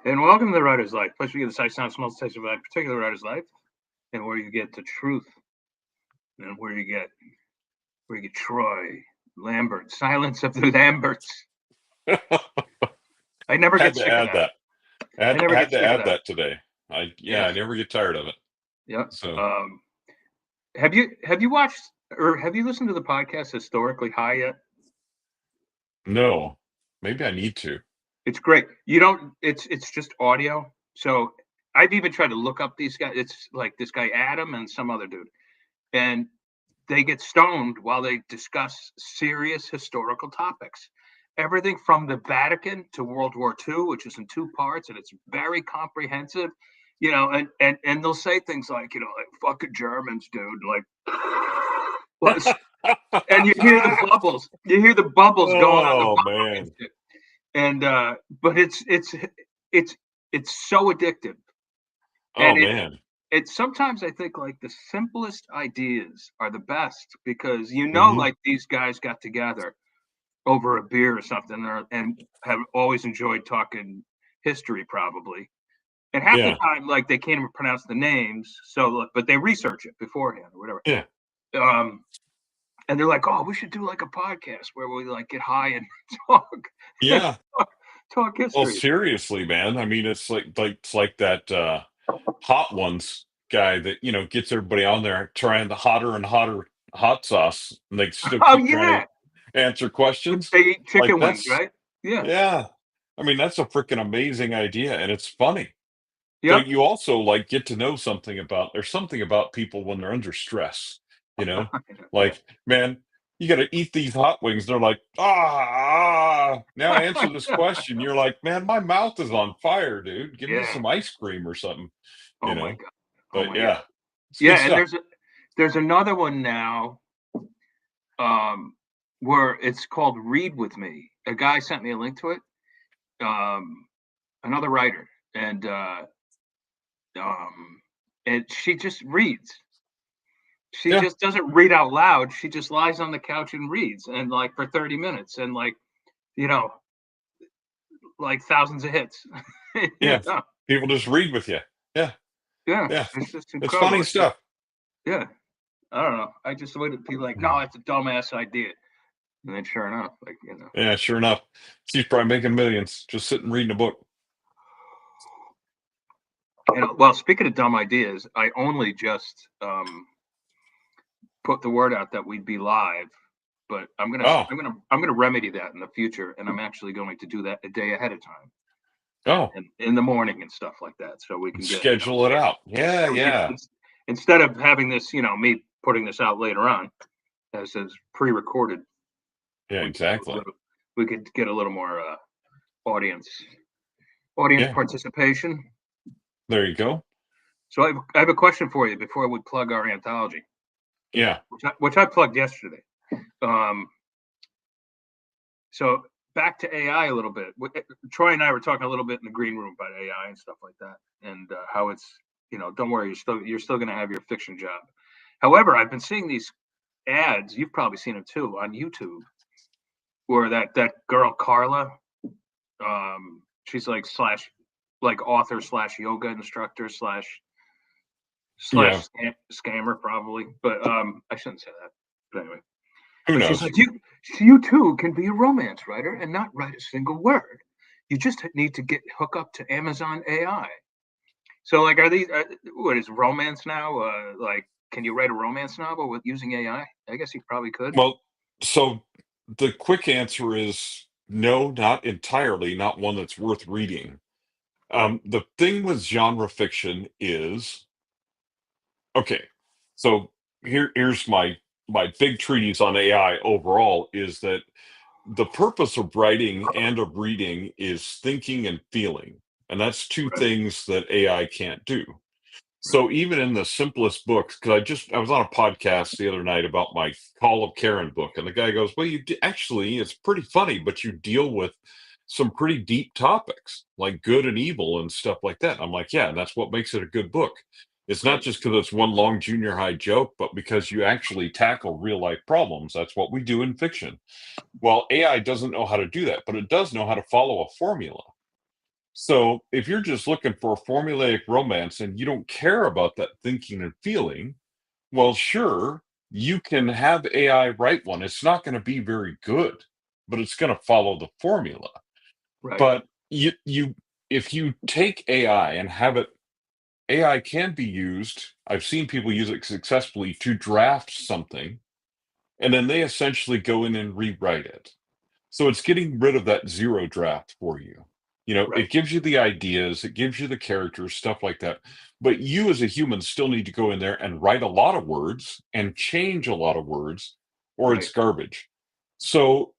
And welcome to the Writer's Life, place where you get the sight, sound, smells, taste of a particular writer's life, and where you get the truth, and where you get Troy, Lambert, Silence of the Lamberts. I never Had get to sick of add that. that. I Had never had get to sick of add that. that today. I Yes. never get tired of it. Yep. So Have you watched or have you listened to the podcast Historically High yet? no, maybe I need to. It's great. You don't. It's just audio. So I've even tried to look up these guys. It's like this guy Adam and some other dude, and they get stoned while they discuss serious historical topics. Everything from the Vatican to World War II, which is in two parts, and it's very comprehensive. And they'll say things like, like fucking Germans, dude. And you hear the bubbles. You hear the bubbles going on the Oh bottom and man. shit. And but it's it's so addictive. Oh And man. it's sometimes I think like the simplest ideas are the best because Hmm. like these guys got together over a beer or something and have always enjoyed talking history probably. And half the Yeah. time, like they can't even pronounce the names, so but they research it beforehand or whatever. Yeah. Um, and they're like, "Oh, we should do like a podcast where we like get high and talk Yeah. talk Well, history." seriously, man. I mean, it's like that hot ones guy that gets everybody on there trying the hotter and hotter hot sauce, and they still Oh keep trying yeah, to answer questions. they eat Like chicken wings, that's right? Yeah. yeah. I mean, that's a freaking amazing idea, and it's funny. Yep. But you also like get to know something about there's something about people when they're under stress, you know? Yeah. Like, man, you gotta eat these hot wings. They're like, now answer this question. You're like, man, my mouth is on fire, dude. Give me Yeah. some ice cream or something, Oh you my know? god. Oh But my god. yeah, it's good Yeah, and stuff. there's another one now um where it's called Read With Me. A guy sent me a link to it. Um another writer um and she just reads. She Yeah, just doesn't read out loud. She just lies on the couch and reads and like for 30 minutes and you know, like thousands of hits. you yeah. know? People just read with you. Yeah, Yeah, yeah. it's just It's incredible. funny stuff. Yeah. I don't know. I just look at people like, no, that's a dumbass idea. And then sure enough, Yeah, sure enough. She's probably making millions just sitting reading a book. well, speaking of dumb ideas, I only just put the word out that we'd be live, but Oh, I'm gonna remedy that in the future, and I'm actually going to do that a day ahead of time, oh. and in the morning and stuff like that, so we can get Schedule it out. Yeah, so we can yeah. instead of having this, me putting this out later on as pre-recorded, Yeah, we could do a exactly. little, we could get a little more audience audience Yeah, participation. there you go. So I have a question for you before we plug our anthology, Yeah, which I plugged yesterday. Um, so back to AI a little bit. Troy and I were talking a little bit in the green room about AI and stuff like that, and how it's don't worry, you're still going to have your fiction job. However, I've been seeing these ads. You've probably seen them too on YouTube, where that girl Carla, she's like author slash yoga instructor yeah. slash scammer probably, but I shouldn't say that. But anyway, Who but she's knows? like, you too can be a romance writer and not write a single word. You just need to get hook up to Amazon AI. So like, are these what is romance now? Like, can you write a romance novel with using AI? I guess you probably could. Well, so the quick answer is no, not entirely, not one that's worth reading. Right. The thing with genre fiction is okay. So here's my big treatise on AI overall is that the purpose of writing and of reading is thinking and feeling. And that's two Right. things that AI can't do. Right. So even in the simplest books, because I was on a podcast the other night about my Call of Karen book, and the guy goes, "Well, actually, it's pretty funny, but you deal with some pretty deep topics like good and evil and stuff like that." I'm like, "Yeah, and that's what makes it a good book. It's not Right. just because it's one long junior high joke, but because you actually tackle real life problems. That's what we do in fiction." Well, AI doesn't know how to do that, but it does know how to follow a formula. So if you're just looking for a formulaic romance and you don't care about that thinking and feeling, well, sure, you can have AI write one. It's not going to be very good, but it's going to follow the formula. Right. But you if you take AI and have it, AI can be used. I've seen people use it successfully to draft something, and then they essentially go in and rewrite it. So it's getting rid of that zero draft for you. Right. It gives you the ideas, it gives you the characters, stuff like that. But you as a human still need to go in there and write a lot of words and change a lot of words, or Right. it's garbage. So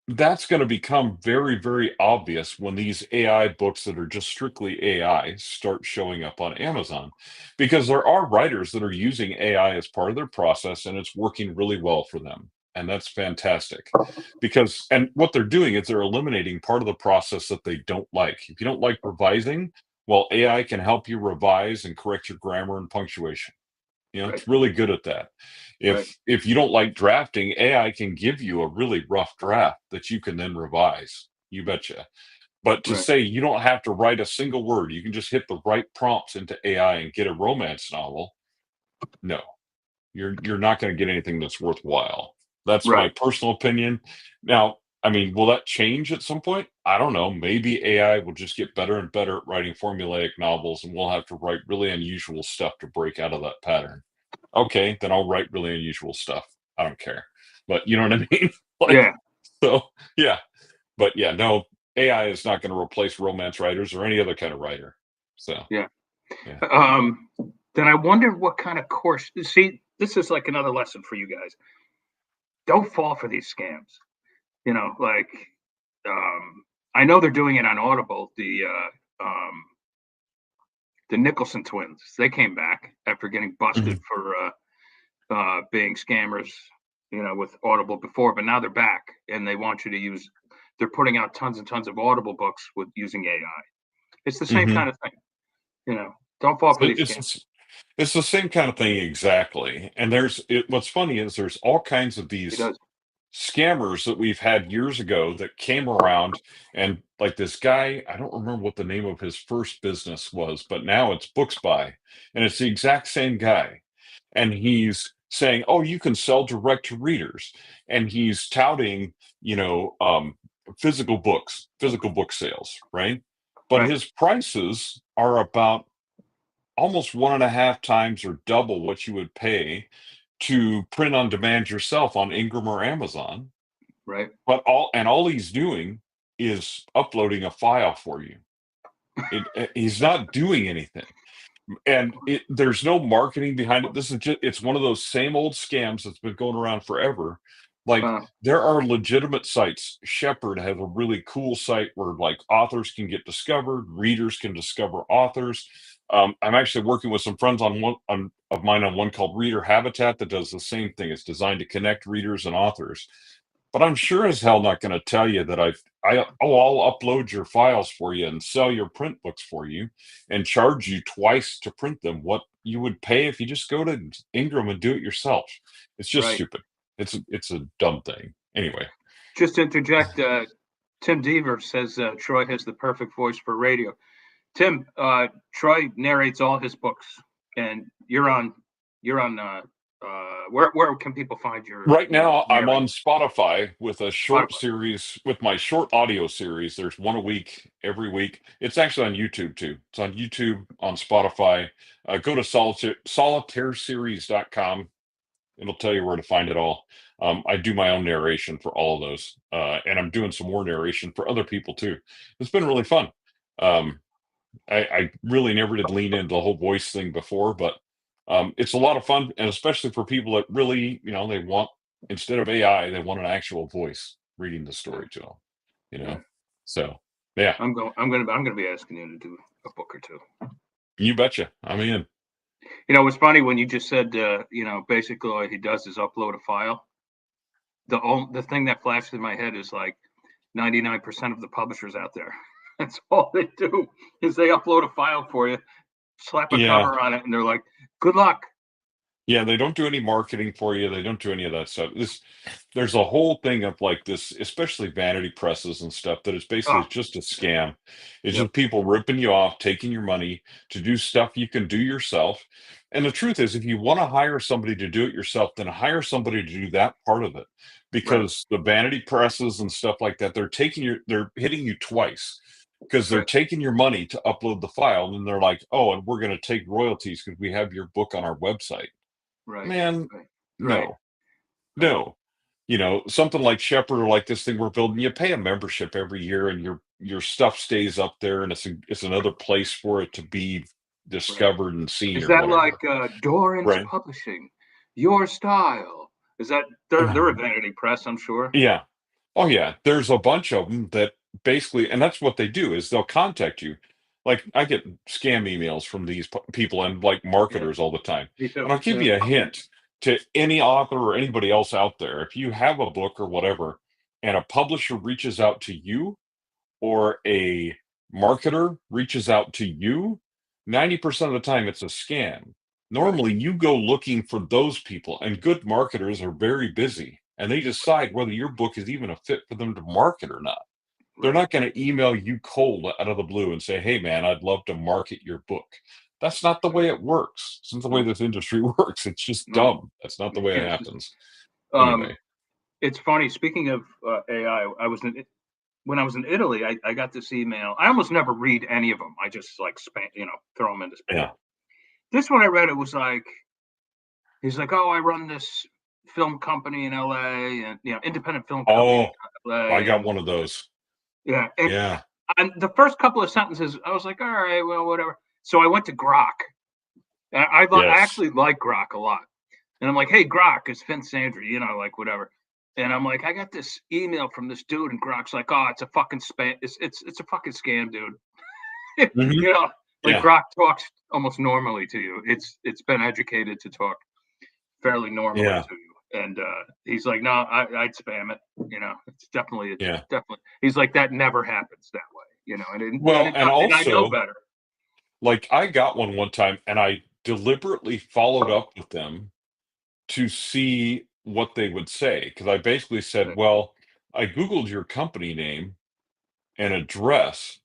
that's going to become very, very obvious when these AI books that are just strictly AI start showing up on Amazon, because there are writers that are using AI as part of their process and it's working really well for them. And that's fantastic and what they're doing is they're eliminating part of the process that they don't like. If you don't like revising, well, AI can help you revise and correct your grammar and punctuation. Right. It's really good at that. Right. If you don't like drafting, AI can give you a really rough draft that you can then revise. You betcha. But to Right. say you don't have to write a single word, you can just hit the right prompts into AI and get a romance novel. No, you're not going to get anything that's worthwhile. That's my Right. personal opinion. Now, I mean, will that change at some point? I don't know. Maybe AI will just get better and better at writing formulaic novels, and we'll have to write really unusual stuff to break out of that pattern. Okay, then I'll write really unusual stuff. I don't care. But you know what I mean? Yeah. So yeah. But yeah, no, AI is not going to replace romance writers or any other kind of writer. So Yeah. yeah. Um, then I wonder what kind of course. See, this is like another lesson for you guys. Don't fall for these scams. You know, like I know they're doing it on Audible. The Nicholson twins. They came back after getting busted Mhm. for being scammers. You know, with Audible before, but now they're back and they want you to use. They're putting out tons and tons of Audible books with using AI. It's the same Mhm. kind of thing. You know, don't fall for So these scams. it's the same kind of thing exactly. And what's funny is there's all kinds of He these does. scammers that we've had years ago that came around, and like this guy, I don't remember what the name of his first business was, but now it's Books By, and it's the exact same guy. And he's saying, "Oh, you can sell direct to readers," and he's touting, you know, physical book sales, right? But Right. his prices are about almost 1.5 times or double what you would pay to print on demand yourself on Ingram or Amazon. Right. But all he's doing is uploading a file for you. He's not doing anything, and there's no marketing behind it. This is just it's one of those same old scams that's been going around forever. Like Wow. there are legitimate sites. Shepherd has a really cool site where like authors can get discovered, readers can discover authors. I'm actually working with some friends of mine on one called Reader Habitat that does the same thing. It's designed to connect readers and authors. But I'm sure as hell not going to tell you that I'll upload your files for you and sell your print books for you and charge you twice to print them what you would pay if you just go to Ingram and do it yourself. It's just Right. stupid. It's a dumb thing. Anyway. Just to interject, Tim Deaver says Troy has the perfect voice for radio. Tim, Troy narrates all his books, and where can people find Right your now, I'm on narrating? Spotify with a short Spotify. series, with my short audio series. There's one a week, every week. It's actually on YouTube too. It's on YouTube, on Spotify. Go to solitaireseries.com. It'll tell you where to find it all. I do my own narration for all of those, and I'm doing some more narration for other people too. It's been really fun. Um, I really never did lean into the whole voice thing before, but it's a lot of fun, and especially for people that really, they want, instead of AI, they want an actual voice reading the Yeah, story to them. You yeah. know, so yeah, I'm gonna be asking you to do a book or two. you betcha. I'm in. You know, it's funny when you just said, basically all he does is upload a file. The thing that flashed in my head is like 99% of the publishers out there. That's all they do is they upload a file for you, slap a Yeah, cover on it, and they're like, "Good luck." Yeah, they don't do any marketing for you. They don't do any of that stuff. There's a whole thing of like this, especially vanity presses and stuff, that is basically Oh, just a scam. It's yep, just people ripping you off, taking your money to do stuff you can do yourself. And the truth is, if you want to hire somebody to do it yourself, then hire somebody to do that part of it. right, Because the vanity presses and stuff like that, they're hitting you twice because they're right, taking your money to upload the file, and they're like, oh, and we're going to take royalties because we have your book on our website. right, Man, right, right, no, right, no. Something like Shepherd or like this thing we're building, you pay a membership every year and your stuff stays up there and it's another place for it to be right. discovered and seen Is or that like whatever. Doran's Right. Publishing? Your Style? Is that they're a vanity press? I'm sure. Yeah. Oh yeah, there's a bunch of them that basically, and that's what they do is they'll contact you. Like I get scam emails from these people and like Yeah, marketers all the time. me too. And I'll give Yeah, you a hint to any author or anybody else out there. If you have a book or whatever, and a publisher reaches out to you or a marketer reaches out to you, 90% of the time it's a scam. right, Normally, you go looking for those people, and good marketers are very busy, and they decide whether your book is even a fit for them to market or not. They're right, not going to email you cold out of the blue and say, hey, man, I'd love to market your book. That's not the right. way it works. It's not the way No, this industry works. It's just no. dumb. That's not the way it Yeah, it's just happens. um, Anyway, it's funny. Speaking of AI, when I was in Italy. I got this email. I almost never read any of them. I just like spam, throw them into spam. yeah. This one I read. It was like he's like, oh, I run this film company in LA, and independent film company in Oh, I LA, got and one of those. yeah, Yeah. and the first couple of sentences, I was like, all right, well, whatever. So I went to Grok. And I Yes. actually like Grok a lot. And I'm like, hey, Grok, it's Vince Sandry, like whatever. And I'm like, I got this email from this dude, and Grok's like, oh, it's a fucking spam. It's a fucking scam, dude. Hmm. Like Yeah. Grok talks almost normally to you. It's been educated to talk fairly normally Yeah. to you. And he's like, no, I'd spam it. It's Yeah. definitely. He's like, that never happens that way. Well, and And I know also, better. like, I got one time, and I deliberately followed up with them to see what they would say because I basically said, Right, "Well, I googled your company name and address,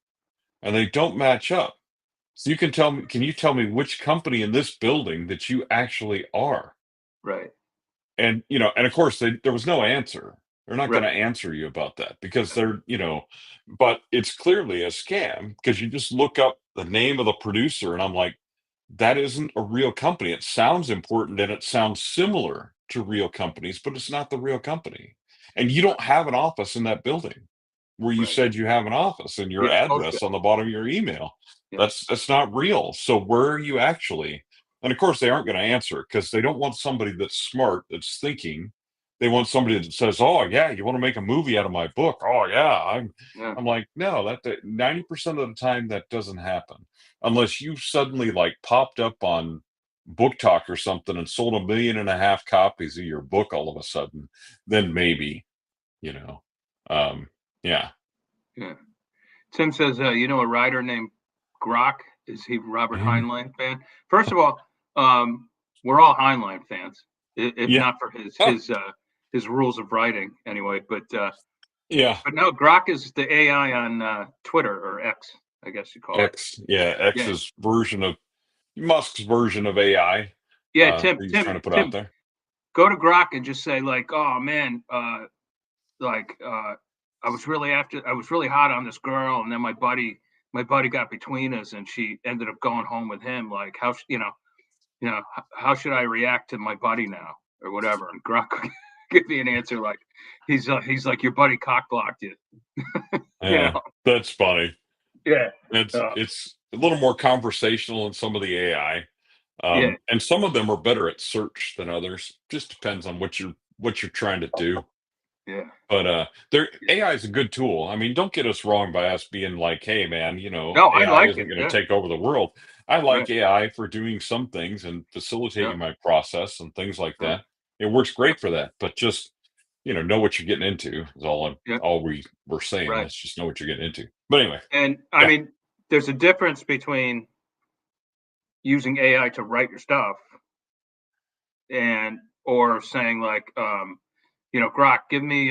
and they don't match up. So can you tell me which company in this building that you actually are?" right, And, and of course, there was no answer. They're not gonna right, answer you about that because but it's clearly a scam because you just look up the name of the producer, and I'm like, "That isn't a real company." It sounds important and it sounds similar to real companies, but it's not the real company. And you don't have an office in that building where you right. said you have an office and your Yeah, bullshit. address on the bottom of your email. Yeah, That's not real. So where are you actually? And of course, they aren't going to answer because they don't want somebody that's smart, that's thinking. They want somebody that says, "Oh yeah, you want to make a movie out of my book? Oh yeah." yeah, I'm like, no, that 90% of the time that doesn't happen unless you suddenly like popped up on Book Talk or something and sold 1.5 million copies of your book all of a sudden. Then maybe, you know, um, yeah. yeah. Tim says, a writer named Grok. Is he Robert Mhm. Heinlein fan? First of all, we're all Heinlein fans, if Yeah. not for Huh. his rules of writing anyway. Yeah. But no, Grok is the AI on Twitter or X, I guess you call it. X. Yeah. Yeah, X's version of Musk's version of AI yeah. that he's trying to put out Tim, there. go to Grok and just say like, oh man, like I was really hot on this girl, and then my buddy got between us, and she ended up going home with him. Like how should I react to my buddy now or whatever? And Grok give me an answer like he's like your buddy cock blocked you. you Yeah. know That's funny. yeah uh, It's a little more conversational in some of the AI. yeah And some of them are better at search than others. Just depends on what you're trying to do. yeah But their yeah. AI is a good tool. I mean, don't get us wrong by us being like, "Hey, man, No, I AI like isn't it. going to Yeah, take over the world." I right. like AI for doing some things and Yeah, facilitating my process and things like right. that. It works Yeah, great for that. But just know what you're getting into is yeah, all we were saying. right. Let's just know what you're getting into. But anyway, And I yeah, mean, there's a difference between using AI to write your stuff and or saying like, Grok, give me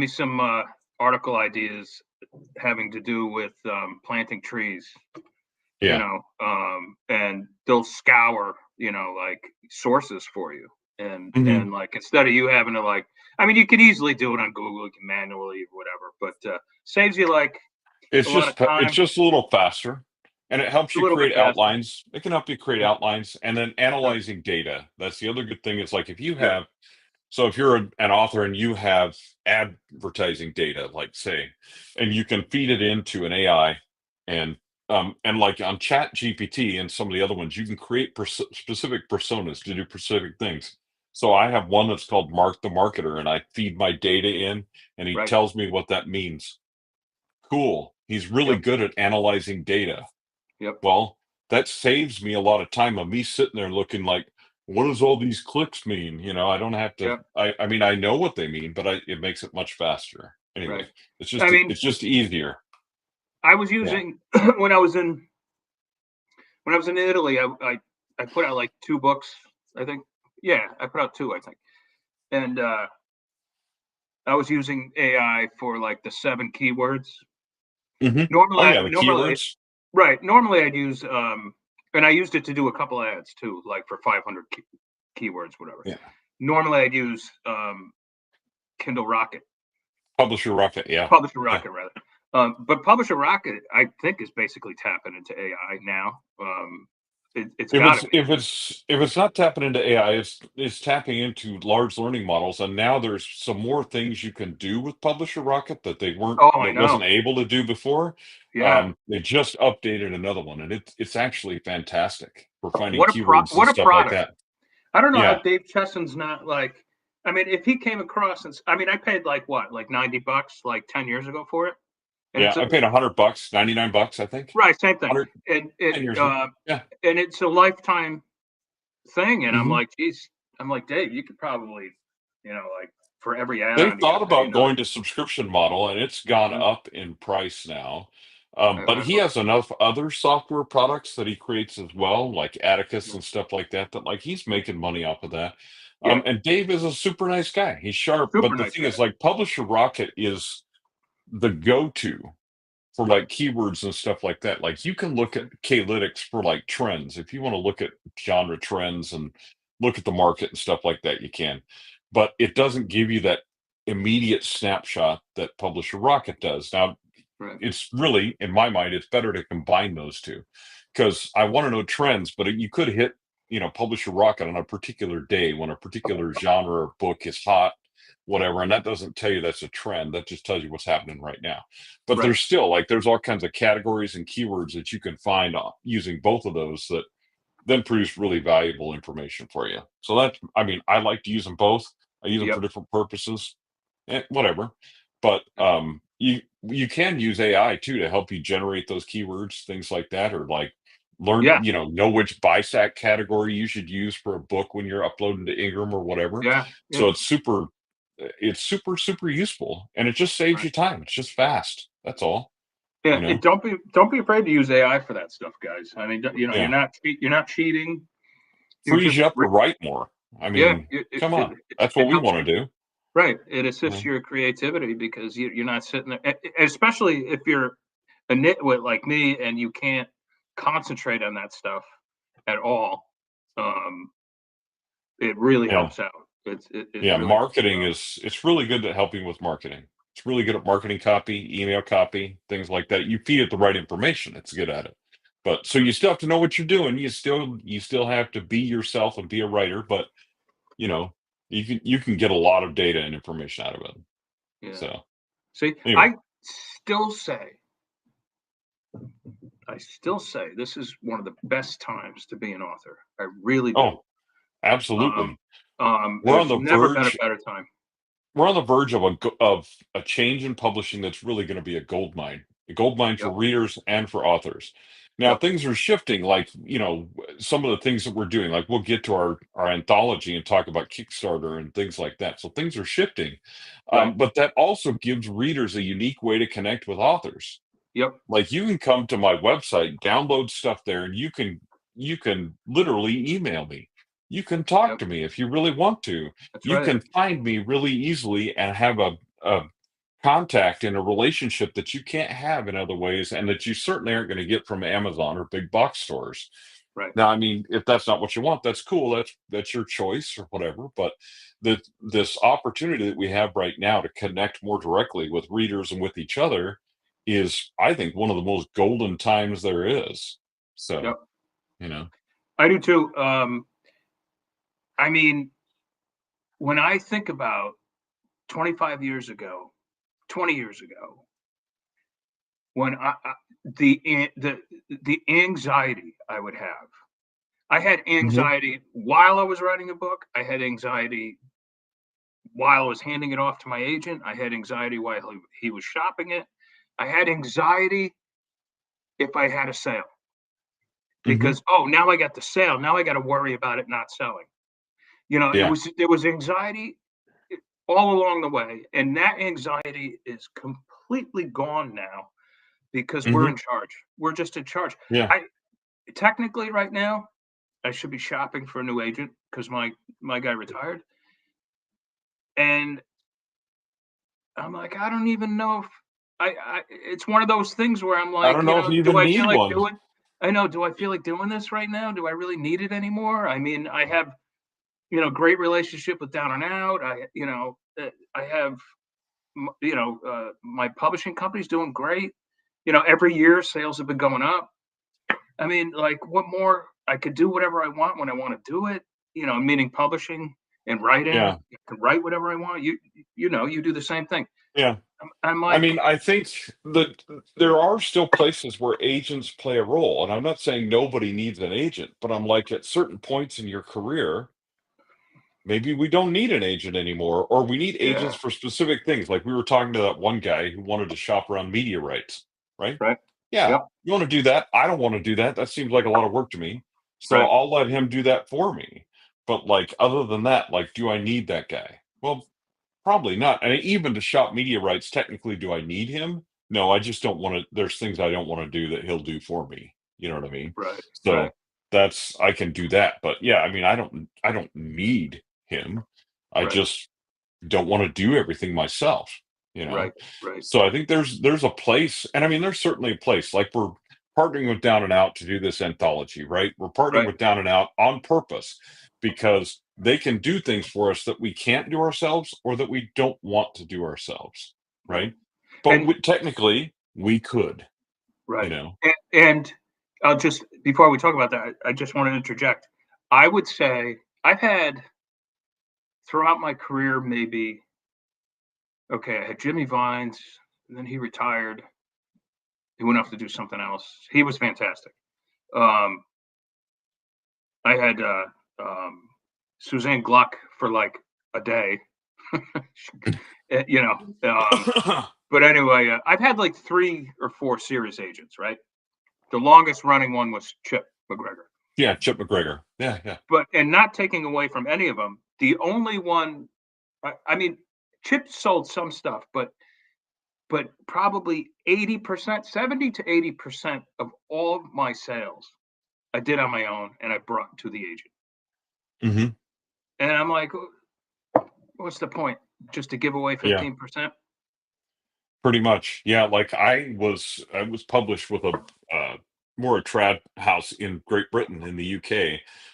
some article ideas having to do with planting trees, Yeah. and they'll scour, like sources for you. Mhm. And like instead of you having to like, I mean, you could easily do it on Google, you can manually or whatever, but saves you like a lot of It's time, just a little faster, and it helps a you little bit create faster. outlines. It can help you create Yep. outlines, and then Sure. analyzing data. That's the other good thing. It's like if you Yeah. have so if you're an author and you have advertising data, like say, and you can feed it into an AI, and like on Chat GPT and some of the other ones, you can create specific personas to do specific things. So I have one that's called Mark the Marketer, and I feed my data in, and he Right. tells me what that means. Cool. He's really Yep. good at analyzing data. Yep. Well, that saves me a lot of time of me sitting there looking like, what does all these clicks mean? I don't have to. Yep. I mean, I know what they mean, but it makes it much faster. Right. Anyway, I mean, it's just easier. I was Yeah. using when I was in Italy, I put out like 2 books, I think. Yeah, I put out 2, I think. And I was using AI for like the 7 keywords. Oh Normally I yeah, the normally keywords. Right, normally I'd use and I used it to do a couple ads too, like for 500 keywords, whatever. Yeah. Normally I'd use Kindle Rocket, Publisher Rocket. Yeah. Publisher Yeah. Rocket rather. But Publisher Rocket, I think, is basically tapping into AI now. It's got to be. If it's not tapping into AI, it's tapping into large learning models, and now there's some more things you can do with Publisher Rocket Oh, I that know. wasn't able to do before. Yeah. They just updated another one, and it's actually fantastic for finding keywords and What a stuff like product. that. I don't know how Yeah, Dave Chesson's not like. I mean, if he came across and I mean, I paid like what, like $90 like 10 years ago for it, and yeah. it's a I paid $100, $99, I think. right, same thing, 100 and 10 years ago. Yeah. it's a lifetime thing, and I'm hmm like, geez, I'm like, Dave, you could probably, like for every They add-on, you got thought to pay about another. going to subscription model, and it's gone Mhm. up in price now. But I he has enough other software products that he creates as well, like Atticus and stuff like that, that like he's making money off of that. Yeah, And Dave is a super nice guy. He's sharp, super but the nice thing guy. is, like, Publisher Rocket is the go-to for like keywords and stuff like that. Like you can look at Klytics for like trends. If you want to look at genre trends and look at the market and stuff like that, you can. But it doesn't give you that immediate snapshot that Publisher Rocket does. Now, Right, it's really, in my mind, it's better to combine those two because I want to know trends, but you could hit, Publisher Rocket on a particular day when a particular genre or book is hot, whatever, and that doesn't tell you that's a trend. That just tells you what's happening right now. But right. there's still like there's all kinds of categories and keywords that you can find using both of those that then produce really valuable information for you. So I mean, I like to use them both. I use them for Yep. different purposes, whatever. But you can use AI too to help you generate those keywords, things like that, or like learn, Yeah. know which BISAC category you should use for a book when you're uploading to Ingram or whatever. Yeah. Yeah. So it's super useful, and it just saves Right. you time. It's just fast. That's all. Yeah. You know. Don't be afraid to use AI for that stuff, guys. I mean, Yeah. you're not cheating. You're Frees just you up to write more. I yeah. mean, come on. It That's what it we helps want you. to do. Right. It assists Yeah. your creativity because you're not sitting there, especially if you're a nitwit like me and you can't concentrate on that stuff at all. Um, it really Yeah. helps out. It Yeah. really helps you Marketing out. it's really good at helping with marketing. It's really good at marketing copy, email copy, things like that. You feed it the right information, it's good at it. But so you still have to know what you're doing. You still have to be yourself and be a writer, but you know, you can get a lot of data and information out of it. Yeah. So See, anyway. still say, I still say this is one of the best times to be an author. I really do. Oh, absolutely. We're on There's the never been a verge better time. we're on the verge of a change in publishing that's really going to be a gold mine for Yep. readers and for authors. Now Yep. things are shifting, like some of the things that we're doing. Like we'll get to our anthology and talk about Kickstarter and things like that. So things are shifting, Right. but that also gives readers a unique way to connect with authors. Yep. Like you can come to my website, download stuff there, and you can literally email me. You can talk Yep. to me if you really want to. That's You right. can find me really easily and have a contact and a relationship that you can't have in other ways, and that you certainly aren't going to get from Amazon or big box stores. Right. Now, I mean, if that's not what you want, that's cool. That's your choice or whatever. But this opportunity that we have right now to connect more directly with readers and with each other is, I think, one of the most golden times there is. So, Yep. you know. I do too. I mean, when I think about 25 years ago, 20 years ago, when the anxiety I would have. I had Mhm. anxiety while I was writing a book. I had anxiety while I was handing it off to my agent. I had anxiety while he was shopping it. I had anxiety if I had a sale Mhm. because, oh, now I got the sale. Now I got to worry about it not selling. Yeah. There was anxiety all along the way, and that anxiety is completely gone now because we're Mhm. in charge. We're just in charge. Yeah. I technically right now I should be shopping for a new agent because my guy retired, and I'm like, I don't even know if it's one of those things where I'm I like, don't know if you do even I feel need like one. doing I know, do I feel like doing this right now? Do I really need it anymore? I mean, I have, great relationship with Down and Out. I have, my publishing company's doing great. Every year sales have been going up. I mean, like, what more? I could do whatever I want when I want to do it. Meaning publishing and writing. Yeah. I can write whatever I want. You do the same thing. Yeah. I'm I like, mean, I think that there are still places where agents play a role, and I'm not saying nobody needs an agent, but I'm like, at certain points in your career, maybe we don't need an agent anymore, or we need agents yeah, for specific things. Like we were talking to that one guy who wanted to shop around media rights, right? right, Yeah, yep, you want to do that? I don't want to do that. That seems like a lot of work to me. So right, I'll let him do that for me. But like, other than that, like, do I need that guy? Well, probably not. And even to shop media rights, technically, do I need him? No, I just don't want to. There's things I don't want to do that he'll do for me. You know what I mean? right, right, So that's, I can do that. But yeah, I mean, I don't need him. I right, just don't want to do everything myself, you know? right, right, So I think there's a place, and I mean, there's certainly a place. Like we're partnering with Down and Out to do this anthology, right? We're partnering right, with Down and Out on purpose because they can do things for us that we can't do ourselves or that we don't want to do ourselves, right, right? But and technically, we could, you right, know. and I'll just before we talk about that, I just want to interject. I would say I've had throughout my career maybe okay, I had Jimmy Vines, and then he retired. He went off to do something else. He was fantastic. Um, I had Suzanne Gluck for like a day. Eh, you know, um, but anyway, I've had like 3 or 4 series agents, right? The longest running one was Chip McGregor. Yeah, Chip McGregor. Yeah, yeah. But and not taking away from any of them, the only one, I mean, Chip sold some stuff, but probably 80%, 70 to 80% of all of my sales I did on my own and I brought to the agent. Hmm. And I'm like, what's the point? Just to give away Yeah. 15%? Pretty much. Yeah, like I was published with a more a trad house in Great Britain in the UK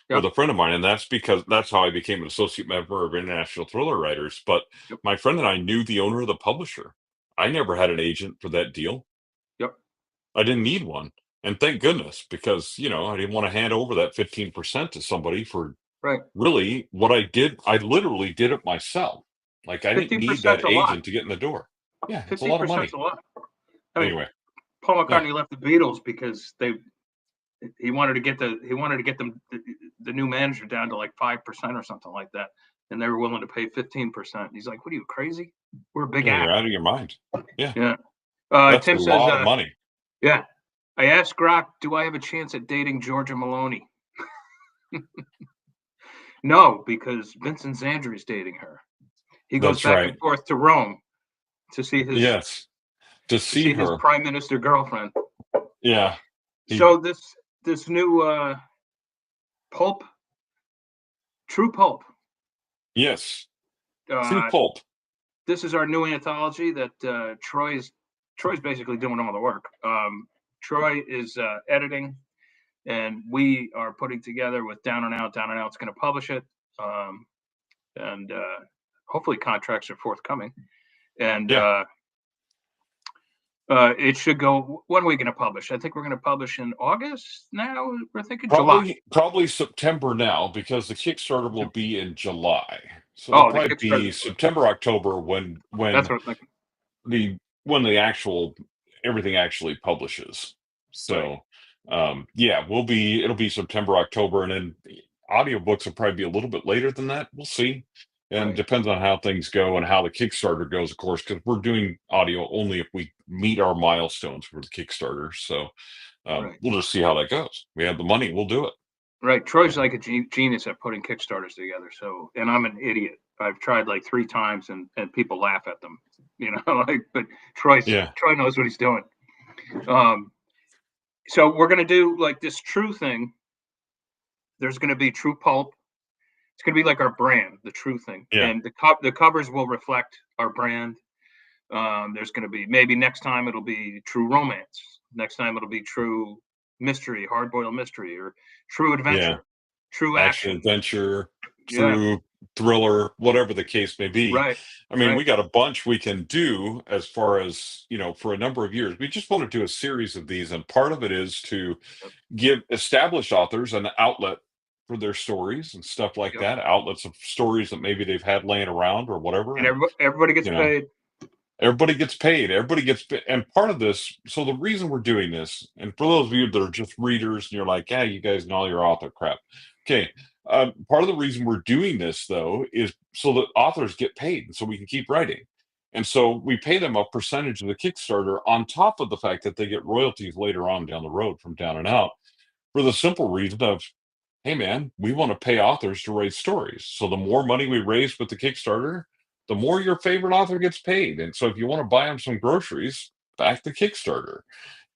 with Yep, a friend of mine, and that's because that's how I became an associate member of International Thriller Writers. But yep, my friend and I knew the owner of the publisher. I never had an agent for that deal. yep, I didn't need one. And thank goodness, because I didn't want to hand over that 15% to somebody for right. really what I did. I literally did it myself. Like I didn't need 15% that 's a lot. agent to get in the door. Yeah, it's a lot of 15% 's a money. lot. I mean, Anyway. Paul Yeah. McCartney left the Beatles because he wanted to get them the new manager down to like 5% or something like that, and they were willing to pay 15%. He's like, "What are you crazy? We're a big Yeah, you're act." out of your mind. Yeah, Yeah. that's a Tim says, lot of money. "Yeah." I asked Grok, "Do I have a chance at dating Georgia Maloney?" No, because Vincent Zandri's dating her. He goes That's back right. and forth to Rome to see his Yes, to see her. prime minister girlfriend. Yeah, he So this new Pulp True Pulp. Yes. True Pulp. This is our new anthology that Troy's basically doing all the work. Troy is editing, and we are putting together with Down and Out. Down and Out's going to publish it, and hopefully contracts are forthcoming. And it should go. When are we going to publish? I think we're going to publish in August now. We're thinking July. Probably September now, because the Kickstarter will be in July. So Oh, it'll the probably be Kickstarter. September, October when That's what I'm thinking. the actual everything actually publishes. So it'll be September, October, and then audiobooks will probably be a little bit later than that. We'll see. And Right. depends on how things go and how the Kickstarter goes, of course, because we're doing audio only if we meet our milestones for the Kickstarter. So Right. we'll just see how that goes. We have the money, we'll do it. Right. Troy's like a genius at putting Kickstarters together. So, and I'm an idiot. I've tried like 3 times and people laugh at them, but Troy knows what he's doing. So we're going to do like this True thing. There's going to be True Pulp. It's going to be like our brand, the True thing. Yeah. And the covers will reflect our brand. There's going to be, maybe next time it'll be True Romance. Next time it'll be True Mystery, Hard-boiled Mystery, or True Adventure, True Action, Adventure, True Thriller, whatever the case may be. Right. I mean, we got a bunch we can do as far as, for a number of years. We just want to do a series of these, and part of it is to give established authors an outlet for their stories and stuff like that, outlets of stories that maybe they've had laying around or whatever. And everybody gets paid. Everybody gets paid. And part of this, so the reason we're doing this, and for those of you that are just readers and you're like, yeah, you guys know all your author crap. Okay. Part of the reason we're doing this, though, is so that authors get paid and so we can keep writing. And so we pay them a percentage of the Kickstarter on top of the fact that they get royalties later on down the road from Down and Out, for the simple reason of, hey, man, we want to pay authors to write stories. So the more money we raise with the Kickstarter, the more your favorite author gets paid. And so if you want to buy them some groceries, back the Kickstarter,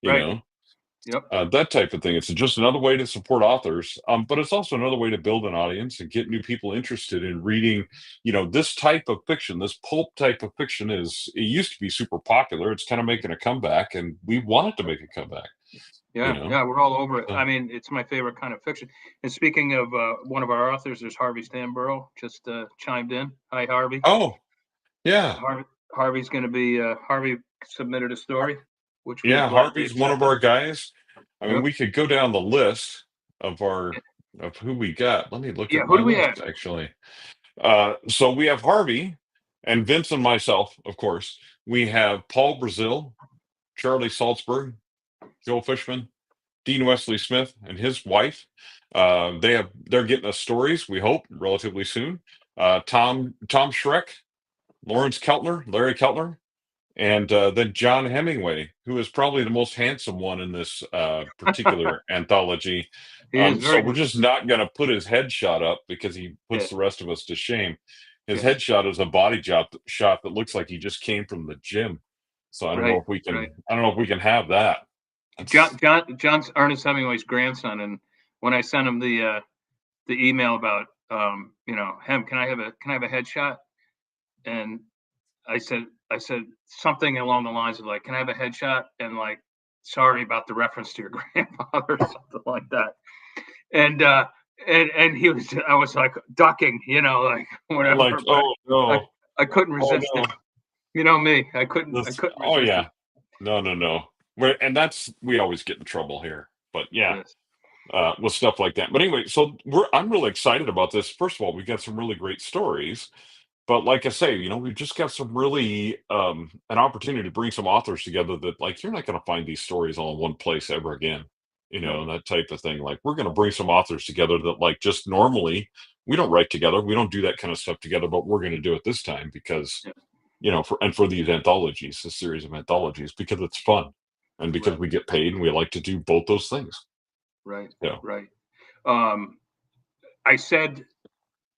that type of thing. It's just another way to support authors, but it's also another way to build an audience and get new people interested in reading, this type of fiction. This pulp type of fiction it used to be super popular. It's kind of making a comeback, and we want it to make a comeback. Yeah, we're all over it. I mean, it's my favorite kind of fiction. And speaking of one of our authors, there's Harvey Stanborough just chimed in. Hi, Harvey. Oh, yeah. Harvey's going to be. Harvey submitted a story, which Harvey's one of our guys. I mean, we could go down the list of who we got. Let me look at my list, actually. So we have Harvey and Vince and myself, of course. We have Paul Brazil, Charlie Salzberg, Joe Fishman, Dean Wesley Smith, and his wife. They're getting us stories, we hope, relatively soon. Tom Schreck, Larry Keltner, and then John Hemingway, who is probably the most handsome one in this particular anthology. So we're just not going to put his headshot up because he puts the rest of us to shame. His headshot is a body shot that looks like he just came from the gym. So I don't know if we can. I don't know if we can have that. John's Ernest Hemingway's grandson, and when I sent him the email about Hem, can I have a headshot? And I said something along the lines of like, can I have a headshot? And like, sorry about the reference to your grandfather, or something like that. And I was like ducking, like whatever. Like, oh no, I couldn't resist it. You know me, I couldn't resist it. No. We always get in trouble here, but with stuff like that. But anyway, so I'm really excited about this. First of all, we've got some really great stories, but like I say, we've just got some really an opportunity to bring some authors together that, like, you're not going to find these stories all in one place ever again. That type of thing. Like, we're going to bring some authors together that, like, just normally we don't write together. We don't do that kind of stuff together, but we're going to do it this time because, for these anthologies, this series of anthologies, because it's fun and because we get paid and we like to do both those things. Right. I said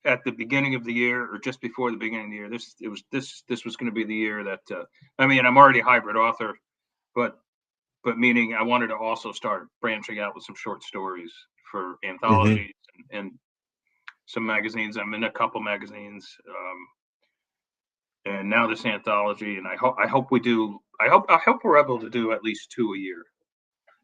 at the beginning of the year, or just before the beginning of the year, this was going to be the year that I'm already a hybrid author, but meaning I wanted to also start branching out with some short stories for anthologies, and some magazines. I'm in a couple magazines, and now this anthology. And I hope we do. I hope we're able to do at least two a year.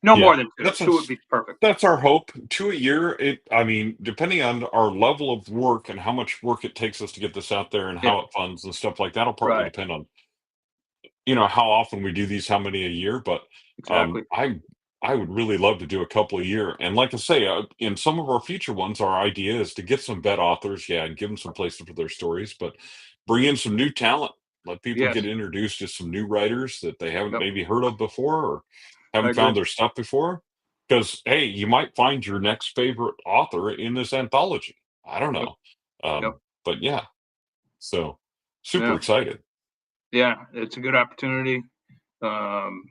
No more Yeah, than two. Two would be perfect. that's our hope. Two a year. I mean, depending on our level of work and how much work it takes us to get this out there and Yeah, how it funds and stuff like that'll partly right. depend on how often we do these, how many a year. But Exactly. I would really love to do a couple a year. And like I say, in some of our future ones, our idea is to get some vet authors, yeah, and give them some places for their stories, but bring in some new talent. Let people Yes. get introduced to some new writers that they haven't Yep. maybe heard of before or I haven't agree. found their stuff before. Because hey, you might find your next favorite author in this anthology. I don't Yep. know, Yep. but yeah, so super Yeah. excited. Yeah. It's a good opportunity. Um,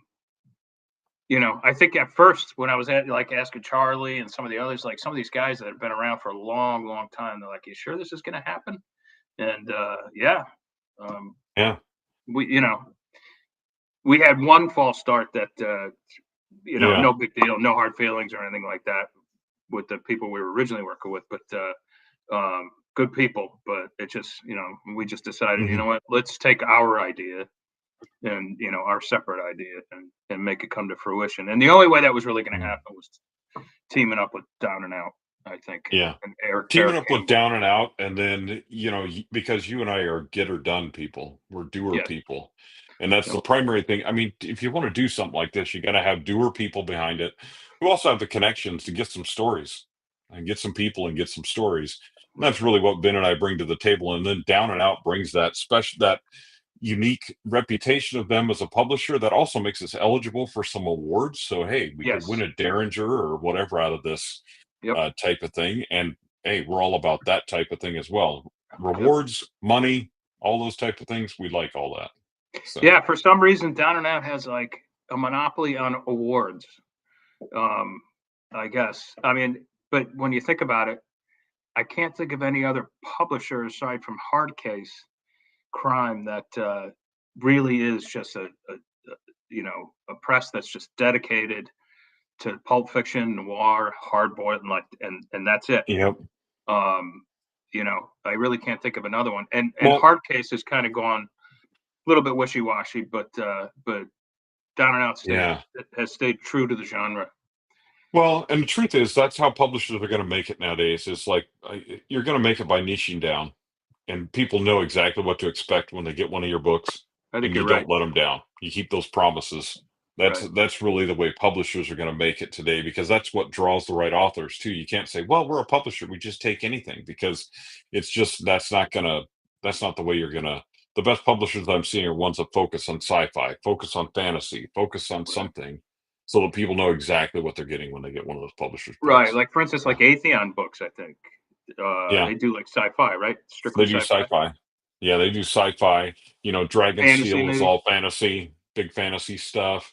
I think at first when I was at like asking Charlie and some of the others, like some of these guys that have been around for a long, long time, they're like, "You sure this is going to happen?" And yeah, um, Yeah, we we had one false start that yeah. no big deal, no hard feelings or anything like that with the people we were originally working with, but good people. But it just we just decided, Hmm. what, let's take our idea and our separate idea and make it come to fruition. And the only way that was really going to happen was teaming up with Down and Out, I think, Yeah. and Eric Teaming up with Campbell. Down and Out, and then, because you and I are get or done people, we're doer Yes. people. And that's Yep. the primary thing. I mean, if you want to do something like this, you got to have doer people behind it who also have the connections to get some stories and get some people and get some stories. And Right. that's really what Ben and I bring to the table. And then Down and Out brings that unique reputation of them as a publisher that also makes us eligible for some awards. So, hey, we could win Yes. a Derringer or whatever out of this Yep. type of thing. And hey, we're all about that type of thing as well. Yep. Rewards, money, all those type of things. We like all that. So, Yeah. For some reason, Down and Out has like a monopoly on awards. Um, I guess. I mean, but when you think about it, I can't think of any other publisher aside from Hardcase Crime that really is just a press that's just dedicated to pulp fiction, noir, hard boiled, and that's it. yep. Um, I really can't think of another one. And Well, Hardcase has kind of gone a little bit wishy washy, but Down and Out yeah. has stayed true to the genre. Well, and the truth is, that's how publishers are going to make it nowadays. Is like you're going to make it by niching down, and people know exactly what to expect when they get one of your books, I think and you you're right. don't let them down. You keep those promises. Right. That's really the way publishers are going to make it today, because that's what draws the right authors too. You can't say, "Well, we're a publisher, we just take anything," because it's just that's not the way you're gonna. The best publishers I'm seeing are ones that focus on sci-fi, focus on fantasy, focus on Right. something, so that people know exactly what they're getting when they get one of those publishers' Right. books. Like for instance, like So, Atheon books, I think. yeah. They do like sci-fi, right? Strictly They do sci-fi. sci-fi. Yeah, they do sci-fi. Dragon Fantasy Steel is maybe. all fantasy, big fantasy stuff.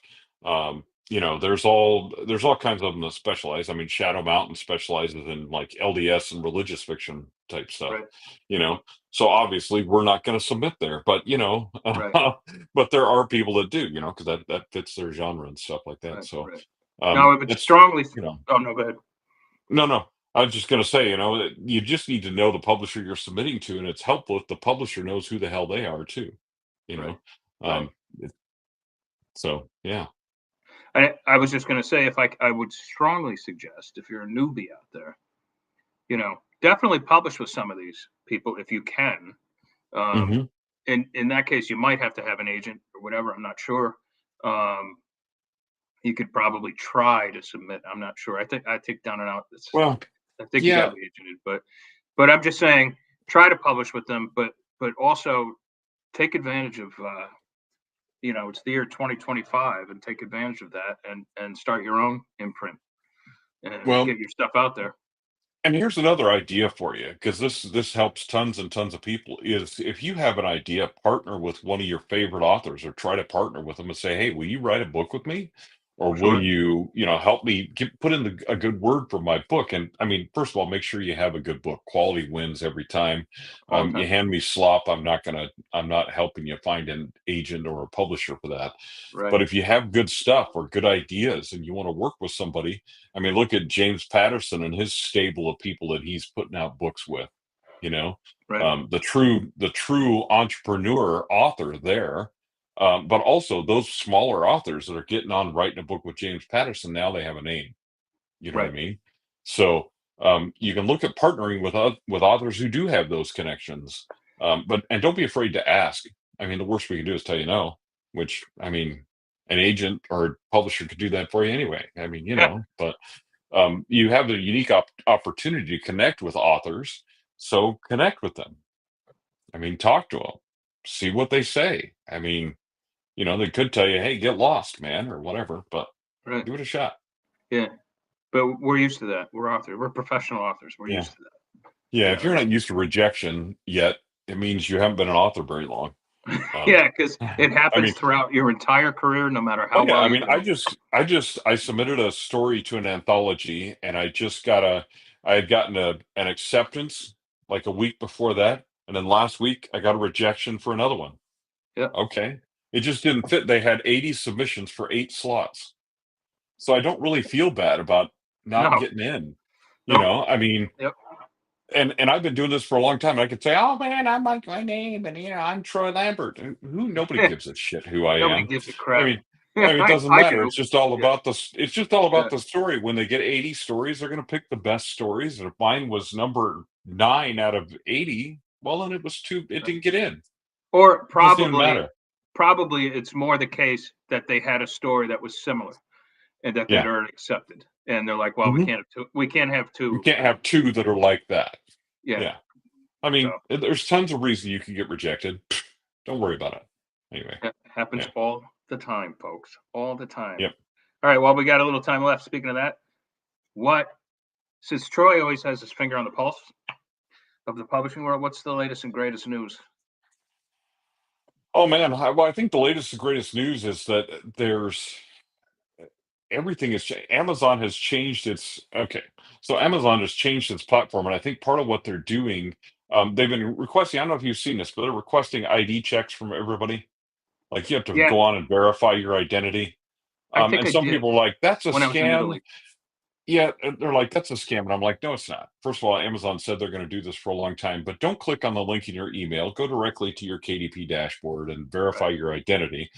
There's all kinds of them that specialize. I mean, Shadow Mountain specializes in like LDS and religious fiction type stuff. Right. You know, so obviously we're not going to submit there, but Right. but there are people that do. Because that fits their genre and stuff like that. Right. So Right. No, I would it's strongly. you know Oh no, go ahead. no, no. I was just going to say, that you just need to know the publisher you're submitting to, and it's helpful if the publisher knows who the hell they are too. You Right. know, Right. um, so yeah. I was just going to say, if I would strongly suggest, if you're a newbie out there, definitely publish with some of these people if you can. Um, Hmm. in that case, you might have to have an agent or whatever. I'm not sure. Um, you could probably try to submit. I'm not sure. I think Down and Out. Well, I think you got to yeah. be agented, but I'm just saying, try to publish with them, but also take advantage of it's the year 2025, and take advantage of that and start your own imprint and Well, get your stuff out there. and here's another idea for you, because this helps tons and tons of people. Is if you have an idea, partner with one of your favorite authors, or try to partner with them and say, "Hey, will you write a book with me?" or will Sure. you, help me put in a good word for my book? And I mean, first of all, make sure you have a good book. Quality wins every time. All the You time. hand me slop, I'm not helping you find an agent or a publisher for that. Right. But if you have good stuff or good ideas and you want to work with somebody, I mean, look at James Patterson and his stable of people that he's putting out books with, you know, Right. the true entrepreneur author there. But also those smaller authors that are getting on writing a book with James Patterson, now they have a name. You know what I Right. mean? So you can look at partnering with authors who do have those connections. But and don't be afraid to ask. I mean, the worst we can do is tell you no, which I mean, an agent or publisher could do that for you anyway. I mean, Yeah. but you have the unique opportunity to connect with authors. So connect with them. I mean, talk to them, see what they say. I mean, they could tell you, "Hey, get lost, man," or whatever, but Right. give it a shot. Yeah. But we're used to that. We're authors. We're professional authors. We're Yeah. used to that. Yeah, You if you're know. not used to rejection yet, it means you haven't been an author very long. Um, Yeah, because it I happens mean, throughout your entire career, no matter oh how yeah, well I you're mean, I doing. just, I just, I submitted a story to an anthology, and I had gotten an acceptance like a week before that, and then last week I got a rejection for another one. Yeah. Okay, it just didn't fit. They had 80 submissions for 8 slots, so I don't really feel bad about not No. getting in. No. I mean, Yep. and I've been doing this for a long time. I could say, "Oh man, I'm like my name, and I'm Troy Lambert." And who nobody gives a shit who I Nobody am. gives a I crap. mean, it doesn't I matter. do. It's just all Yeah. about the. It's just all about Yeah. the story. When they get 80 stories, they're going to pick the best stories. And if mine was number 9 out of 80, well, then it was too. It didn't get in. Or It just didn't probably matter. probably it's more the case that they had a story that was similar and that they'd Yeah. already accepted. And they're like, well, hmm we can't have You two can't kind of have two that are like that. yeah. Yeah. I So mean, there's tons of reason you can get rejected. Don't worry about it. Anyway. it happens Yeah. all the time, folks. All the time. Yep. All right, well, we got a little time left. Speaking of that, what since Troy always has his finger on the pulse of the publishing world, what's the latest and greatest news? Oh man, I think the latest and greatest news is that there's everything is Amazon has changed its okay. So Amazon has changed its platform, and I think part of what they're doing, they've been requesting. I don't know if you've seen this, but they're requesting ID checks from everybody. Like you have to Yeah, go on and verify your identity. I think And I some did people are like, "That's a when I was in scam." Italy. Yeah, they're like, "That's a scam," and I'm like, "No, it's not." First of all, Amazon said they're going to do this for a long time, but don't click on the link in your email. Go directly to your KDP dashboard and verify Right, your identity.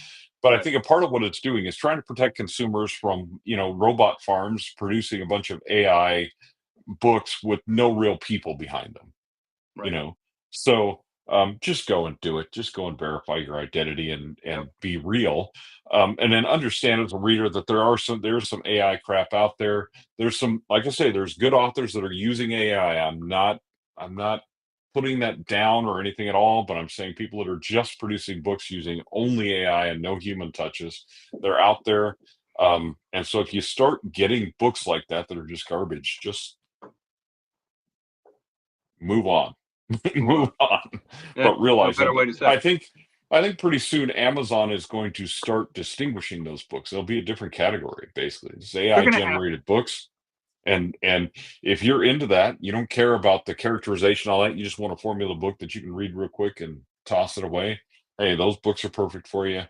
But I right, think a part of what it's doing is trying to protect consumers from, robot farms producing a bunch of AI books with no real people behind them you right. know so just go and do it, just go and verify your identity and Yep, be real, and then understand as a reader that there's some AI crap out there. There's some, like I say, there's good authors that are using AI. I'm not putting that down or anything at all, but I'm saying people that are just producing books using only AI and no human touches, they're out there. And so if you start getting books like that are just garbage, just move on. move Move on. on. Yeah, But no realize that better way to say it. I think pretty soon Amazon is going to start distinguishing those books. There'll be a different category, basically. It's They're AI gonna have to. generated books. And if you're into that, you don't care about the characterization, all that, you just want a formula book that you can read real quick and toss it away. Hey, those books are perfect for you.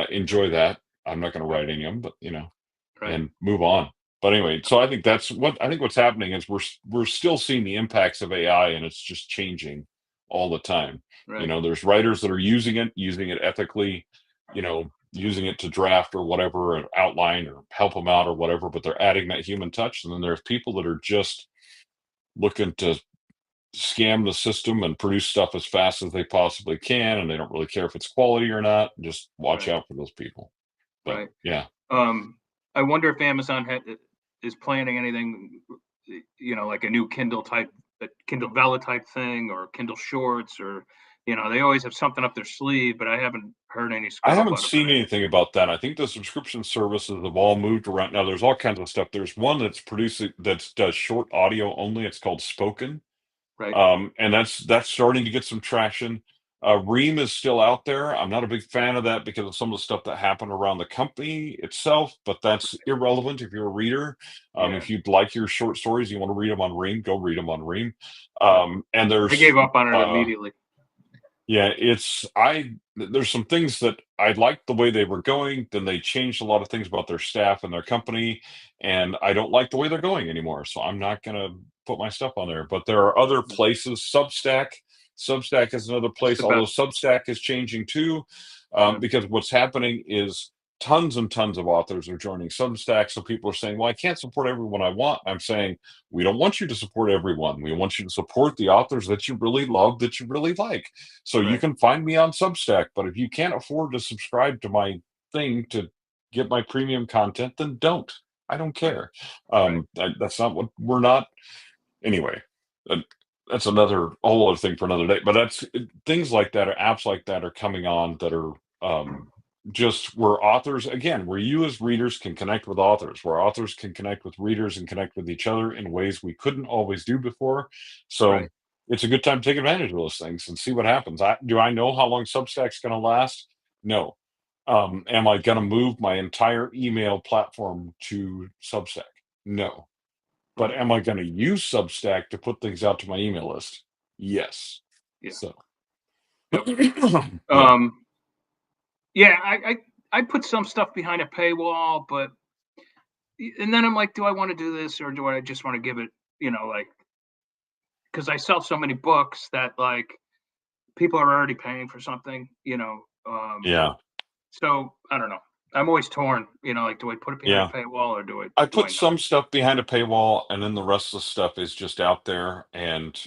Enjoy that. I'm not going to write any of them, but Right, and move on. But anyway, so I think what's happening is we're still seeing the impacts of AI, and it's just changing all the time. right, There's writers that are using it ethically, using it to draft or whatever, or outline or help them out or whatever, but they're adding that human touch. And then there's people that are just looking to scam the system and produce stuff as fast as they possibly can, and they don't really care if it's quality or not. Just watch right, out for those people. But right. yeah. I wonder if Amazon is planning anything, like a new Kindle Vella type thing, or Kindle Shorts, or they always have something up their sleeve, but I haven't heard any I haven't scuttlebutt seen about it. anything about that. I think the subscription services have all moved around. Now, there's all kinds of stuff. There's one that does short audio only. It's called Spoken, Right, and that's starting to get some traction. Ream is still out there. I'm not a big fan of that because of some of the stuff that happened around the company itself, but that's irrelevant if you're a reader. Yeah. If you'd like your short stories, you want to read them on Ream, go read them on Ream. Yeah. And I there's gave up on it immediately. yeah, there's some things that I liked the way they were going, then they changed a lot of things about their staff and their company, and I don't like the way they're going anymore. So I'm not gonna put my stuff on there. But there are other places. Substack is another It's place, the although best. Substack is changing too, Yeah. because what's happening is tons and tons of authors are joining Substack. So people are saying, well, I can't support everyone I want. I'm saying, we don't want you to support everyone. We want you to support the authors that you really love, that you really like. So you Right. can find me on Substack, but if you can't afford to subscribe to my thing to get my premium content, then don't. I don't Right. care. Right. That's not what we're not. Anyway, uh, that's another whole other thing for another day. But that's things like that, or apps like that, are coming on that are just where authors, again, where you as readers can connect with authors, where authors can connect with readers and connect with each other in ways we couldn't always do before. So Right. it's a good time to take advantage of those things and see what happens. Do I know how long Substack's going to last? No. Am I going to move my entire email platform to Substack? No. But Right. am I going to use Substack to put things out to my email list? Yes. Yeah. So, Yep. yeah, Yeah. I put some stuff behind a paywall, but and then I'm like, do I want to do this, or do I just want to give it, like, because I sell so many books that, like, people are already paying for something. yeah, So I don't know. I'm always torn, like, do I put it behind a yeah. paywall, or do I I do put I not? some stuff behind a paywall, and then the rest of the stuff is just out there. And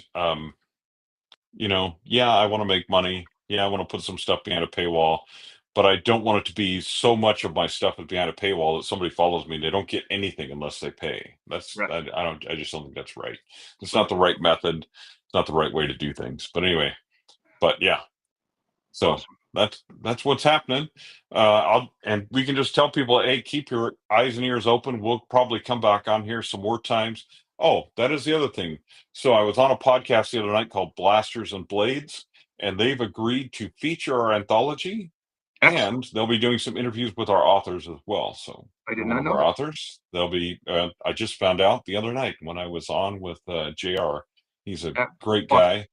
yeah, I want to make money. Yeah, I want to put some stuff behind a paywall, but I don't want it to be so much of my stuff is behind a paywall that somebody follows me and they don't get anything unless they pay. Right. I just don't think that's right. It's not Right. the right method. It's not the right way to do things. But anyway, but yeah. So Awesome. that's what's happening. And we can just tell people, hey, keep your eyes and ears open. We'll probably come back on here some more times. Oh, that is the other thing. So I was on a podcast the other night called Blasters and Blades, and they've agreed to feature our anthology, Excellent. and they'll be doing some interviews with our authors as well. So I you're did one not of know our that. authors. They'll be. I just found out the other night when I was on with Jr. He's a Yeah. great Awesome.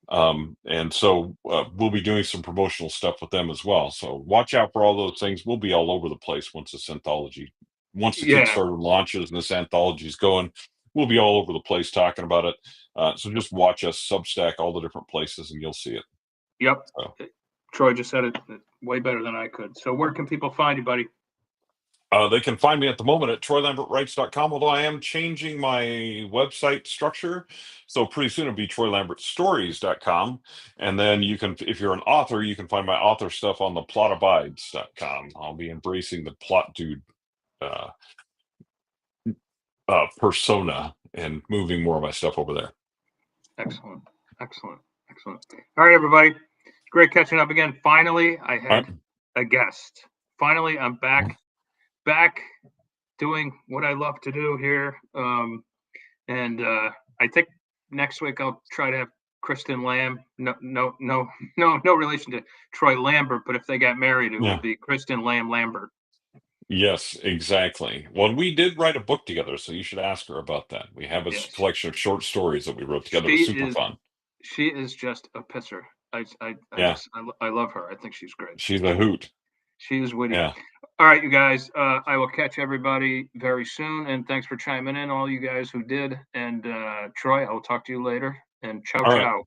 guy, and so we'll be doing some promotional stuff with them as well. So watch out for all those things. We'll be all over the place once this anthology, once the Yeah. Kickstarter launches and this anthology is going. We'll be all over the place talking about it. So Yep. just watch us Substack all the different places, and you'll see it. Yep. So. Troy just said it way better than I could. So where can people find you, buddy? They can find me at the moment at troylambertwrites.com, although I am changing my website structure. So pretty soon it'll be troylambertstories.com. And then you can, if you're an author, you can find my author stuff on the plotabides.com. I'll be embracing the plot dude uh, persona and moving more of my stuff over there. Excellent. Excellent. Excellent. All right, everybody. Great catching up again. Finally, I All right. had a guest. Finally, I'm back doing what I love to do here. And I think next week I'll try to have Kristen Lamb. No relation to Troy Lambert, but if they got married, it would Yeah. be Kristen Lamb Lambert. Yes, exactly. Well, we did write a book together, so you should ask her about that. We have a Yes, collection of short stories that we wrote together. It was she super is. fun. She is just a pisser. Yeah, I love her. I think she's great. she's a hoot. She is witty. Yeah. All right, you guys. I will catch everybody very soon, and thanks for chiming in, all you guys who did. And Troy, I will talk to you later. And ciao, All right. ciao.